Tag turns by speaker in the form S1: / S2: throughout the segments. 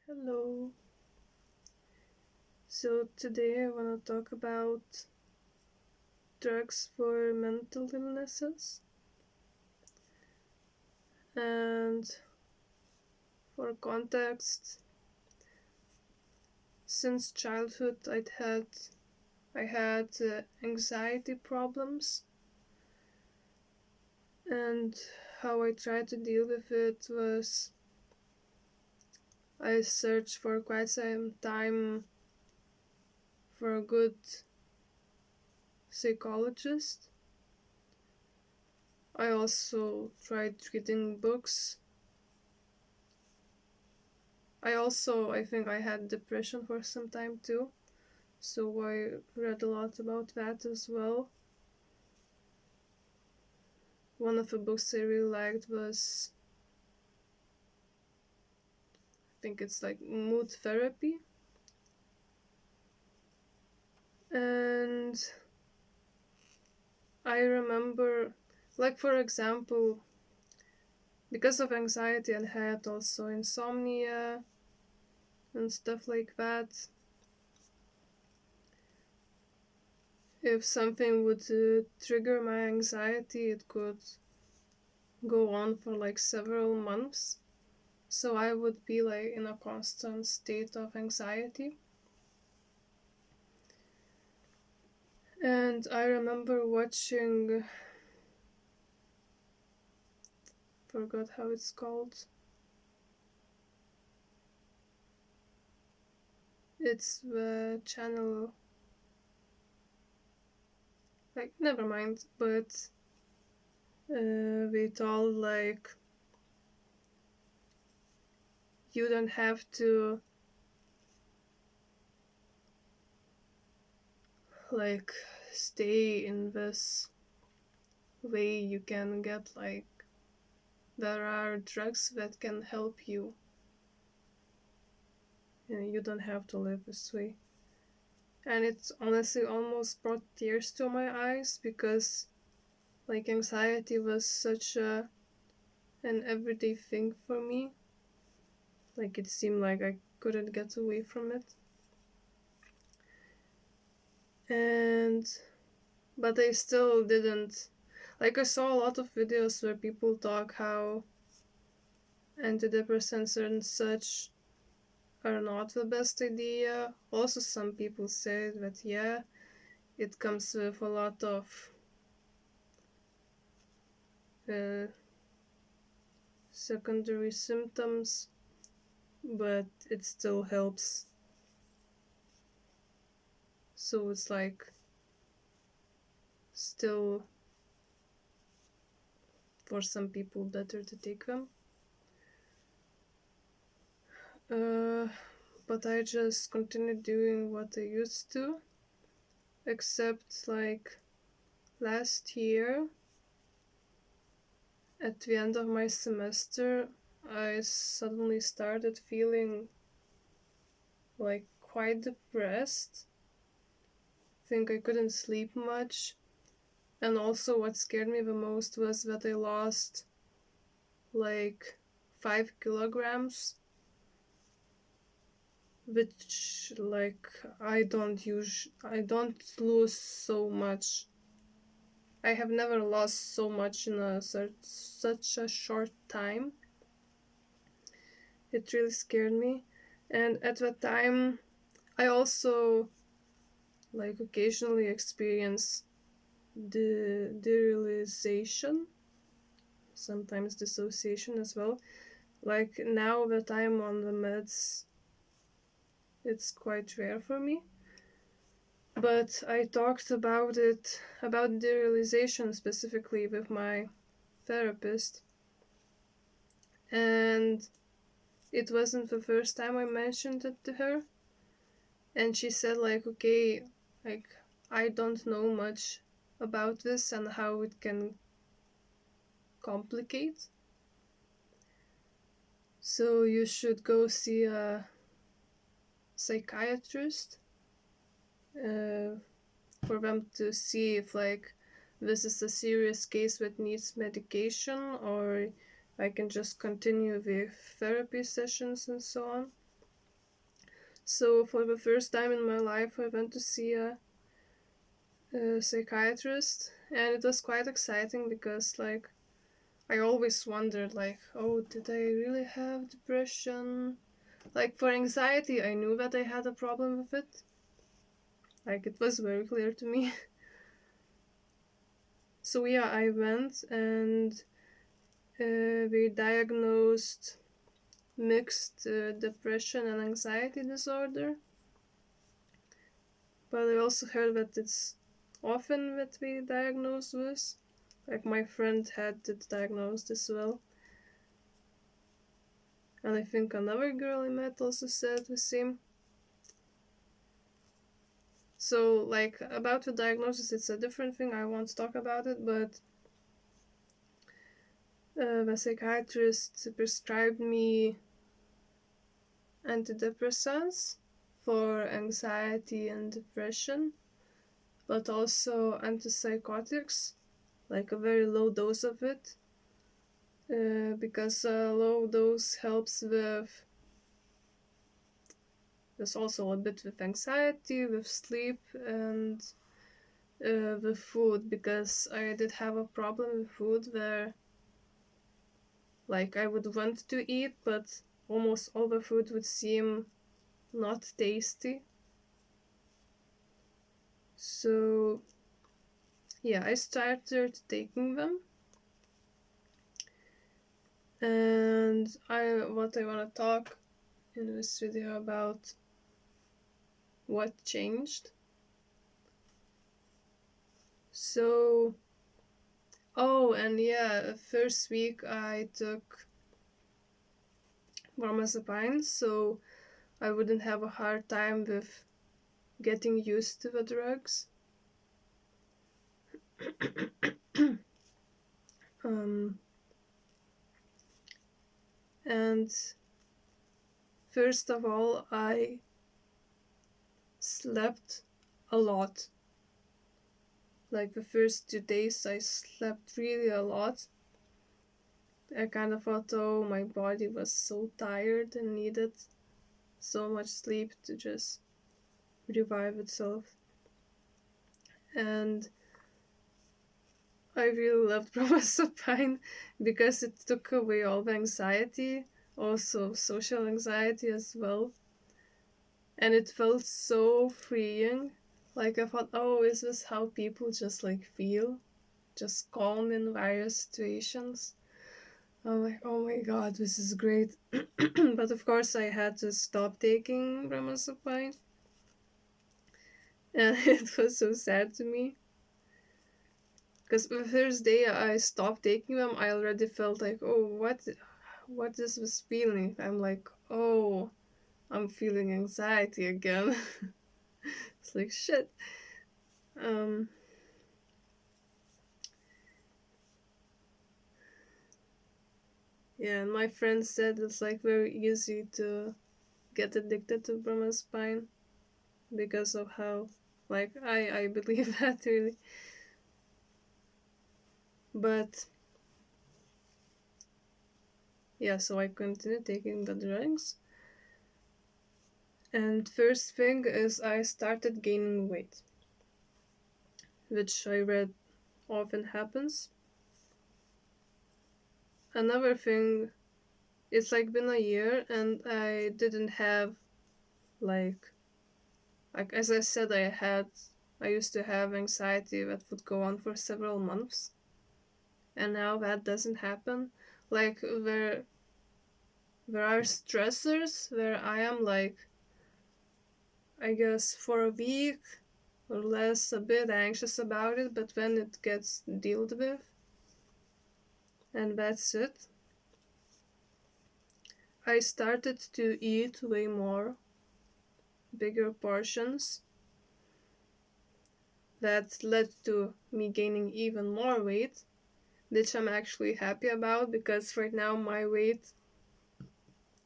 S1: Hello. So today I want to talk about drugs for mental illnesses. And for context, since childhood I had anxiety problems, and how I tried to deal with it was I searched for quite some time for a good psychologist. I also tried reading books. I think I had depression for some time too, so I read a lot about that as well. One of the books I really liked was, I think it's like mood therapy. And I remember, like, for example, because of anxiety, I had also insomnia and stuff like that. If something would trigger my anxiety, it could go on for like several months. So I would be like in a constant state of anxiety. And I remember watching, forgot how it's called. It's the channel, like, never mind, but we told like you don't have to like stay in this way. You can get like, there are drugs that can help you. You don't have to live this way. And it honestly almost brought tears to my eyes because like anxiety was such an everyday thing for me. Like it seemed like I couldn't get away from it. And but I still didn't, like, I saw a lot of videos where people talk how antidepressants and such are not the best idea. Also some people say that yeah, it comes with a lot of uh, secondary symptoms, but it still helps. So it's like still for some people better to take them. Uh, but I just continued doing what I used to, except like last year at the end of my semester, I suddenly started feeling like quite depressed. I think I couldn't sleep much. And also, what scared me the most was that I lost like 5 kilograms, which like I don't lose so much. I have never lost so much in such a short time. It really scared me. And at that time, I also like occasionally experience the derealization, sometimes dissociation as well. Like now that I'm on the meds, it's quite rare for me. But I talked about it, about derealization specifically with my therapist. And it wasn't the first time I mentioned it to her. And she said like, okay, like I don't know much about this and how it can complicate. So you should go see a psychiatrist for them to see if like this is a serious case that needs medication, or I can just continue with therapy sessions and so on. So for the first time in my life, I went to see a psychiatrist, and it was quite exciting because like I always wondered like, oh, did I really have depression? Like for anxiety, I knew that I had a problem with it. Like it was very clear to me. So yeah, I went and we diagnosed mixed depression and anxiety disorder. But I also heard that it's often that we diagnose with. Like my friend had it diagnosed as well. And I think another girl I met also said the same. So, like, about the diagnosis, it's a different thing. I won't talk about it, but the psychiatrist prescribed me antidepressants for anxiety and depression, but also antipsychotics, like a very low dose of it, because a low dose helps with there's also a bit with anxiety, with sleep, and with food, because I did have a problem with food where like I would want to eat, but almost all the food would seem not tasty. So yeah, I started taking them, and I what I want to talk in this video about what changed. So oh, and yeah, first week I took bromazepine, so I wouldn't have a hard time with getting used to the drugs. um, and first of all, I slept a lot. Like the first 2 days, I slept really a lot. I kind of thought, oh, my body was so tired and needed so much sleep to just revive itself. And I really loved bromazepine because it took away all the anxiety, also social anxiety as well. And it felt so freeing. Like I thought, oh, is this how people just like feel? Just calm in various situations. I'm like, oh my god, this is great. But of course, I had to stop taking bromazepine. And it was so sad to me. Because the first day I stopped taking them, I already felt like, oh, what is this feeling? I'm like, oh, I'm feeling anxiety again. It's like, shit. Um, yeah, and my friend said it's like very easy to get addicted to bromazepine because of how, like, I believe that really. But yeah, so I continued taking the drugs. And first thing is I started gaining weight, which I read often happens. Another thing, it's like been a year and I didn't have like as I said I used to have anxiety that would go on for several months, and now that doesn't happen. Like there are stressors where I am like, I guess for a week or less a bit anxious about it, but when it gets dealt with, and that's it. I started to eat way more, bigger portions. That led to me gaining even more weight, which I'm actually happy about because right now my weight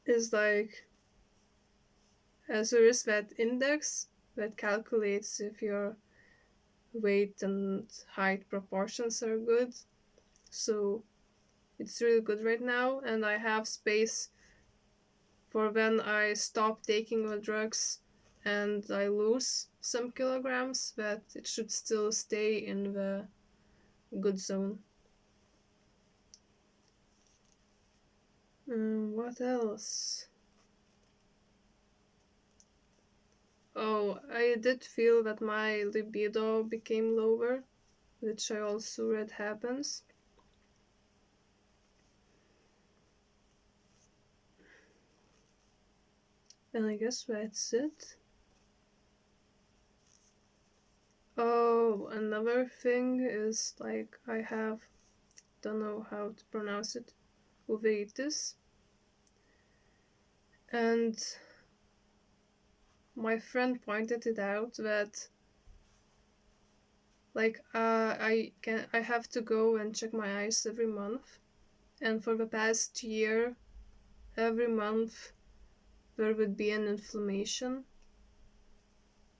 S1: is like, there is that index that calculates if your weight and height proportions are good. So it's really good right now, and I have space for when I stop taking the drugs and I lose some kilograms, that it should still stay in the good zone. What else? Oh, I did feel that my libido became lower, which I also read happens. And I guess that's it. Oh, another thing is like I have, don't know how to pronounce it, uveitis. And my friend pointed it out that like I have to go and check my eyes every month, and for the past year, every month there would be an inflammation,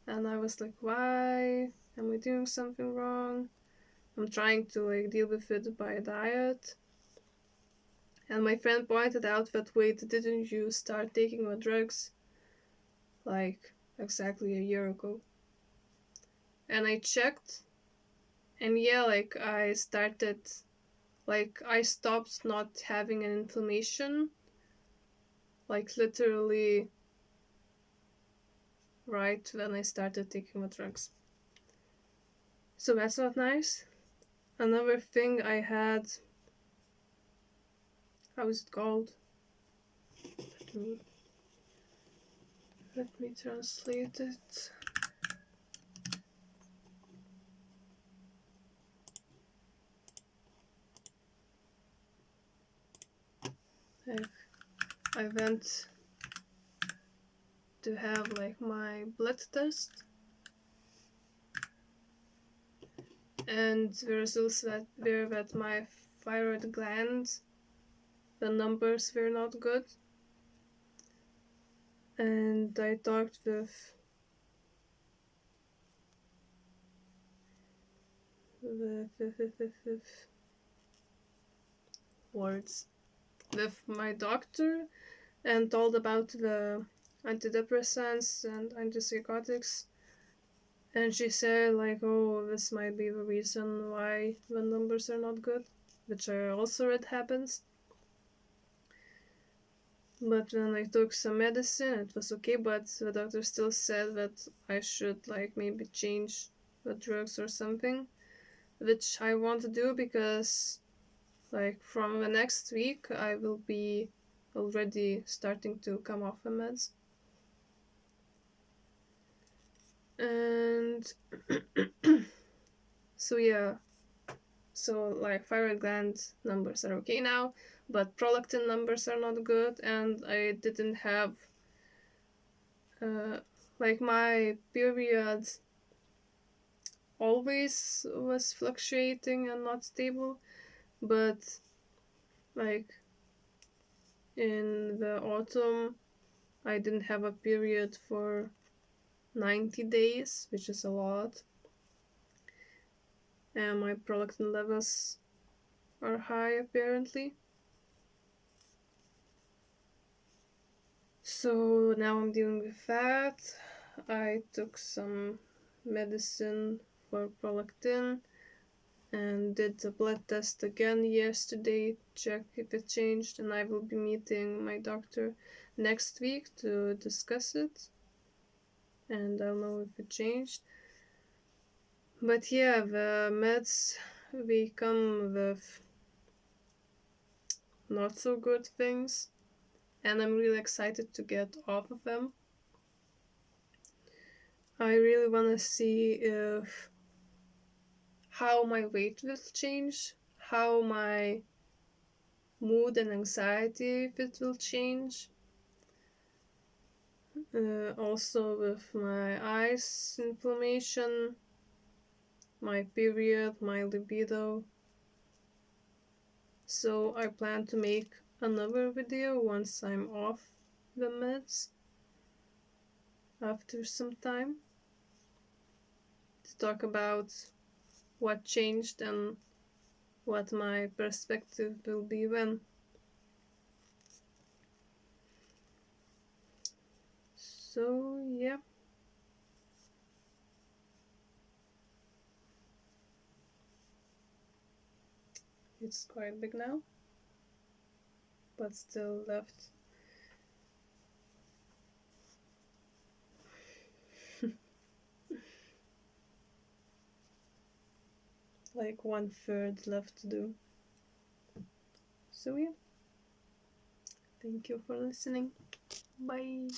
S1: and I was like, why am I doing something wrong? I'm trying to like deal with it by diet. And my friend pointed out that, wait, didn't you start taking the drugs like exactly a year ago? And I checked, and yeah, like I started, like I stopped not having an inflammation, like literally right when I started taking the drugs. So that's not nice. Another thing I had, how is it called? Let me translate it. I went to have like my blood test, and the results that were that my thyroid gland, the numbers were not good. And I talked with words with my doctor and told about the antidepressants and antipsychotics, and she said like, oh, this might be the reason why the numbers are not good, which I also read happens. But when I took some medicine it was okay, but the doctor still said that I should like maybe change the drugs or something, which I want to do because like from the next week I will be already starting to come off the meds. And so yeah, so like thyroid gland numbers are okay now, but prolactin numbers are not good, and I didn't have like my period always was fluctuating and not stable, but like in the autumn I didn't have a period for 90 days, which is a lot, and my prolactin levels are high apparently. So now I'm dealing with that. I took some medicine for prolactin and did the blood test again yesterday, check if it changed, and I will be meeting my doctor next week to discuss it, and I'll know if it changed. But yeah, the meds, they come with not so good things, and I'm really excited to get off of them. I really want to see if how my weight will change, how my mood and anxiety if it will change. Also with my eyes inflammation, my period, my libido. So I plan to make another video once I'm off the meds after some time to talk about what changed and what my perspective will be when. So yeah, it's quite big now, but still left like 1/3 left to do. So yeah, thank you for listening. Bye.